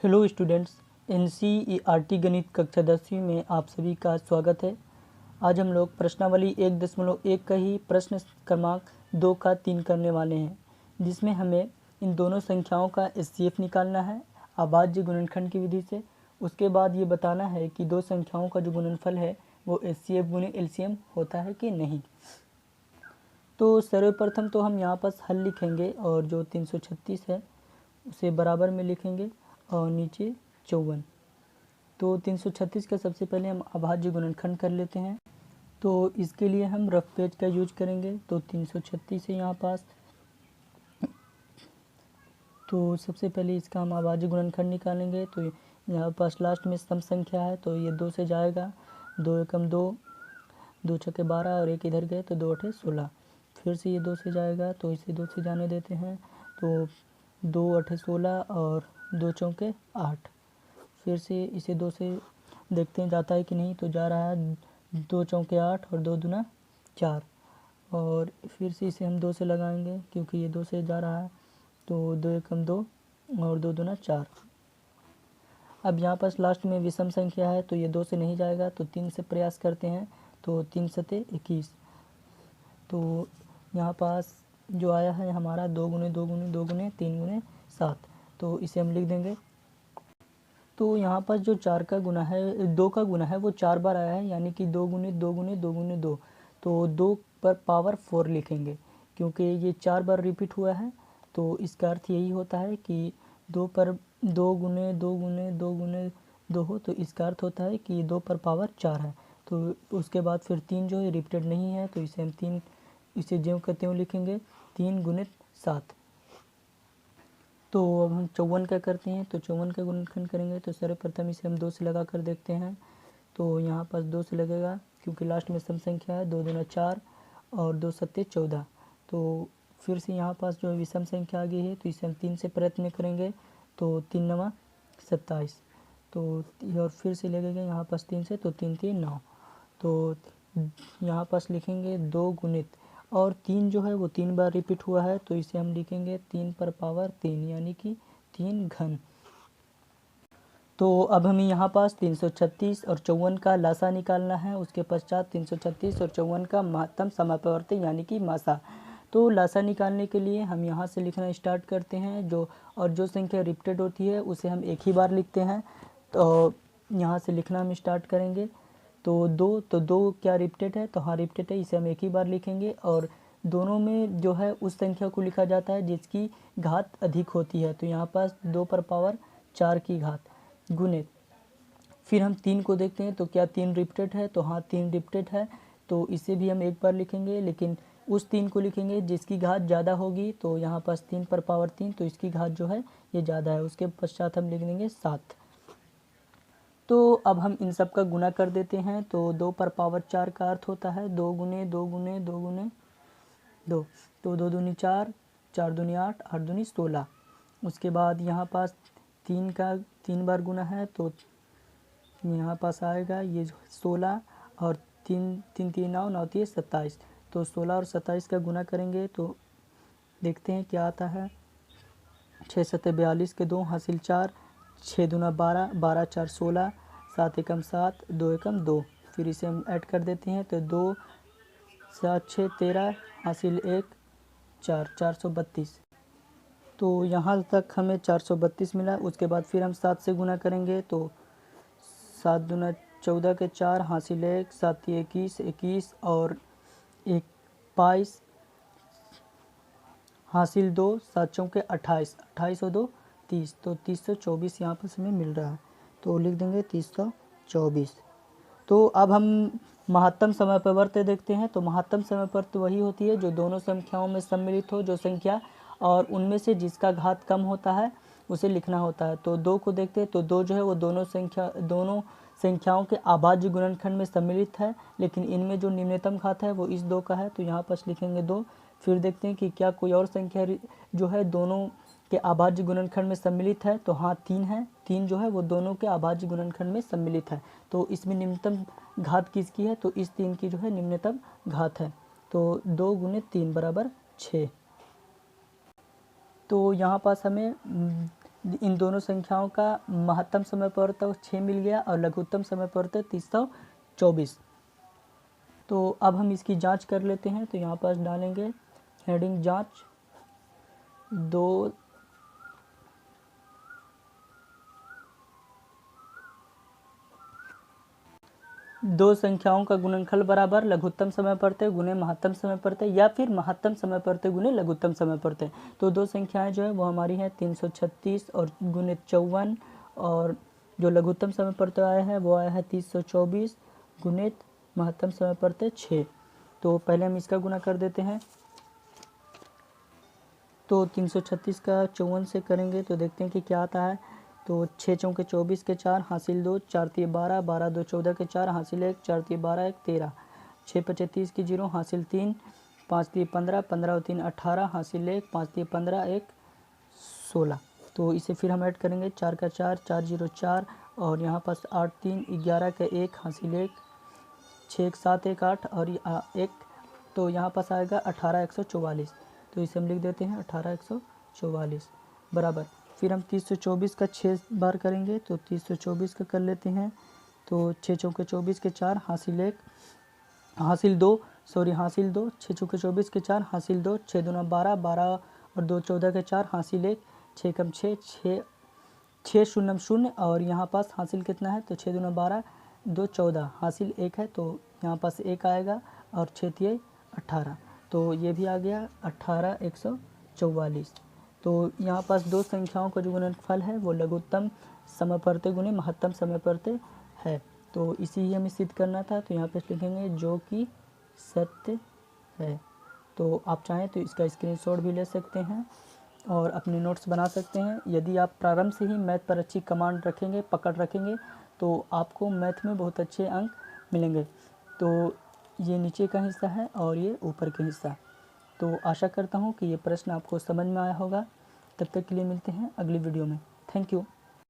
Hello students, NCERT गणित कक्षा 10वीं में आप सभी का स्वागत है। आज हम लोग प्रश्नावली 1.1 का ही प्रश्न क्रमांक 2 का 3 करने वाले हैं, जिसमें हमें इन दोनों संख्याओं का एचसीएफ निकालना है अभाज्य गुणनखंड की विधि से। उसके बाद ये बताना है कि दो संख्याओं का जो गुणनफल है वो एचसीएफ गुणे एलसीएम होता है कि नहीं। तो सर्वप्रथम तो हम यहाँ पर हल लिखेंगे और जो 336 है उसे बराबर में लिखेंगे और नीचे 54। तो 336 का सबसे पहले हम अभाज्य गुणनखंड कर लेते हैं। तो इसके लिए हम रफ पेज का यूज करेंगे। तो 336 है यहाँ पास, तो सबसे पहले इसका हम अभाज्य गुणनखंड निकालेंगे। तो यहाँ पास लास्ट में सम संख्या है तो ये 2 से जाएगा, 2 एकम 2, 2 छक्के 12 और एक इधर गए तो 2 अठे 16। फिर से ये 2 से जाएगा तो इसे 2 से जाने देते हैं, तो 2 अठे 16 और 2 चौके 8। फिर से इसे 2 से देखते हैं जाता है कि नहीं, तो जा रहा है, 2 चौके 8 और 2 दूना 4। और फिर से इसे हम 2 से लगाएंगे क्योंकि ये 2 से जा रहा है, तो 2 एकम 2 और 2 दूना 4। अब यहाँ पास लास्ट में विषम संख्या है तो ये 2 से नहीं जाएगा, तो 3 से प्रयास करते हैं, तो 3 सते 21। तो यहाँ पास जो आया है हमारा 2 गुने 2 गुने 2 गुने 3 गुने 7, तो इसे हम लिख देंगे। तो यहाँ पास जो 4 का गुना है, 2 का गुना है वो 4 बार आया है, यानी कि 2 गुने 2 गुने 2 गुने 2, तो 2 पर पावर 4 लिखेंगे क्योंकि ये 4 बार रिपीट हुआ है। तो इसका अर्थ यही होता है कि 2 पर 2 गुने 2 गुने 2 गुने 2 हो, तो इसका अर्थ होता है कि 2 पर पावर 4 है। तो उसके बाद फिर 3 जो है रिपीटेड नहीं है, तो इसे हम 3 इसे ज्यों का त्यों लिखेंगे, 3 गुणित 7। तो अब हम 54 का करते हैं, तो 54 का गुणनखंड करेंगे तो सर्वप्रथम इसे हम 2 से लगा कर देखते हैं। तो यहाँ पास 2 से लगेगा क्योंकि लास्ट में सम संख्या है, 2 दूना 4 और 2 सत्ते 14। तो फिर से यहाँ पास जो विषम संख्या आ गई है तो इसे हम 3 से प्रयत्न करेंगे, तो 3 नवा 27। तो और फिर से लगेगा यहाँ पास 3 से, तो 3 3 9। तो यहाँ पास लिखेंगे 2 गुणित, और 3 जो है वो 3 बार रिपीट हुआ है, तो इसे हम लिखेंगे 3 पर पावर 3, यानी कि 3 घन। तो अब हमें यहाँ पास 336 और 54 का लासा निकालना है। उसके पश्चात 336 और 54 का महत्तम समापवर्ती यानी कि मासा। तो लासा निकालने के लिए हम यहाँ से लिखना स्टार्ट करते हैं, जो संख्या रिपीटेड होती है उसे हम एक ही बार लिखते हैं। तो यहाँ से लिखना हम स्टार्ट करेंगे। तो 2 क्या रिपीटेड है, तो हाँ रिपीटेड है, इसे हम एक ही बार लिखेंगे। और दोनों में जो है उस संख्या को लिखा जाता है जिसकी घात अधिक होती है। तो यहाँ पास 2 पर पावर 4 की घात गुणित, फिर हम 3 को देखते हैं तो क्या 3 रिपीटेड है, तो हाँ 3 रिपीटेड है, तो इसे भी हम एक बार लिखेंगे, लेकिन उस 3 को लिखेंगे जिसकी घात ज़्यादा होगी। तो यहाँ पास 3 पर पावर 3, तो इसकी घात जो है ये ज़्यादा है। उसके पश्चात हम लिख देंगे 7। तो अब हम इन सब का गुना कर देते हैं। तो 2 पर पावर 4 का अर्थ होता है 2 गुने 2 गुने 2 गुने 2, तो 2 दूनी 4, 4 दूनी 8, 8 दूनी 16। उसके बाद यहाँ पास 3 का 3 बार गुना है, तो यहाँ पास आएगा ये 16 और 3 3 3 9 9 3 27। तो 16 और 27 का गुना करेंगे तो देखते हैं क्या आता है। 6 सत्ते 42 के 2 हासिल 4, 6 दूना 12, 12 4 16, 7 एकम 7, 2 एकम 2। फिर इसे हम ऐड कर देते हैं, तो 2 7 6 13 हासिल 1 4, 432। तो यहाँ तक हमें 432 मिला। उसके बाद फिर हम 7 से गुना करेंगे, तो 7 दूना 14 के 4 हासिल 1, 7 21 21 और 1 22 हासिल 2, 7 चौके 28, 28 और 2 30, तो 324 यहाँ पर हमें मिल रहा है। तो लिख देंगे 324। तो अब हम महत्तम समयपवर्त्य देखते हैं। तो महत्तम समयपवर्त्य वही होती है जो दोनों संख्याओं में सम्मिलित हो जो संख्या, और उनमें से जिसका घात कम होता है उसे लिखना होता है। तो 2 को देखते हैं, तो 2 जो है वो दोनों संख्याओं के अभाज्य गुणनखंड में सम्मिलित है, लेकिन इनमें जो निम्नतम घात है वो इस 2 का है, तो यहाँ पर लिखेंगे 2। फिर देखते हैं कि क्या कोई और संख्या जो है दोनों के अभाज्य गुणनखंड में सम्मिलित है, तो हाँ 3 है। 3 जो है वो दोनों के अभाज्य गुणनखंड में सम्मिलित है। तो इसमें निम्नतम घात किसकी है, तो इस 3 की जो है निम्नतम घात है। तो 2 गुणित 3 बराबर 6। तो यहाँ पास हमें इन दोनों संख्याओं का महत्तम समय परिवर्तक 6 मिल गया और लघुत्तम समय परिवर्तक 324। तो अब हम इसकी जांच कर लेते हैं। तो यहाँ पर डालेंगे हेडिंग जांच, दो संख्याओं का गुणनफल बराबर लघुत्तम समय परिवर्तक गुने महत्तम समय परिवर्तक या फिर महत्तम समय परिवर्तक गुने लघुत्तम समय परिवर्तक। तो दो संख्याएं जो है वो हमारी हैं 336 और गुने 54, और जो लघुत्तम समय परिवर्तक आया है वो आया है 324 गुने महत्तम समय परिवर्तक 6। तो पहले हम इसका गुना कर देते हैं। तो 336 का 54 से करेंगे तो देखते हैं कि क्या आता है। तो 6 चौके 24 के 4 हासिल 2, 4 3 12, 12 2 14 के 4 हासिल 1, 4 3 12 1 13, 6 5 30 की 0 हासिल 3, 5 3 15, 15 और 3 18 हासिल 1, 5 3 15 1 16। तो इसे फिर हम ऐड करेंगे, 4 का 4 4 0 4, और यहाँ पास 8 3 11 का 1 हासिल 1, 6 1 7 1 8 और 1, तो यहाँ पास आएगा 18 144। तो इसे हम लिख देते हैं 18 144 बराबर। फिर हम 324 का 6 बार करेंगे। तो 324 का कर लेते हैं। तो 6 चौके 24 के 4 हासिल 1 हासिल 2 हासिल 2, 6 चौके 24 के 4 हासिल 2, 6 दूना 12 12 और 2 14 के 4 हासिल 1, 6 कम 6 6 6 शून्य 0, और यहाँ पास हासिल कितना है। तो 6 दूना 12 2 14 हासिल 1 है, तो यहाँ पास 1 आएगा, और 6 3 18, तो ये भी आ गया 18 144। तो यहाँ पास दो संख्याओं का जो गुणनफल है वो लघुत्तम समय परिवर्तक गुने महत्तम समय परिवर्तक है। तो इसी ही हमें सिद्ध करना था। तो यहाँ पे लिखेंगे जो कि सत्य है। तो आप चाहें तो इसका स्क्रीनशॉट भी ले सकते हैं और अपने नोट्स बना सकते हैं। यदि आप प्रारंभ से ही मैथ पर अच्छी कमांड रखेंगे, पकड़ रखेंगे, तो आपको मैथ में बहुत अच्छे अंक मिलेंगे। तो ये नीचे का हिस्सा है और ये ऊपर का हिस्सा। तो आशा करता हूँ कि ये प्रश्न आपको समझ में आया होगा। तब तक के लिए मिलते हैं अगली वीडियो में। Thank you.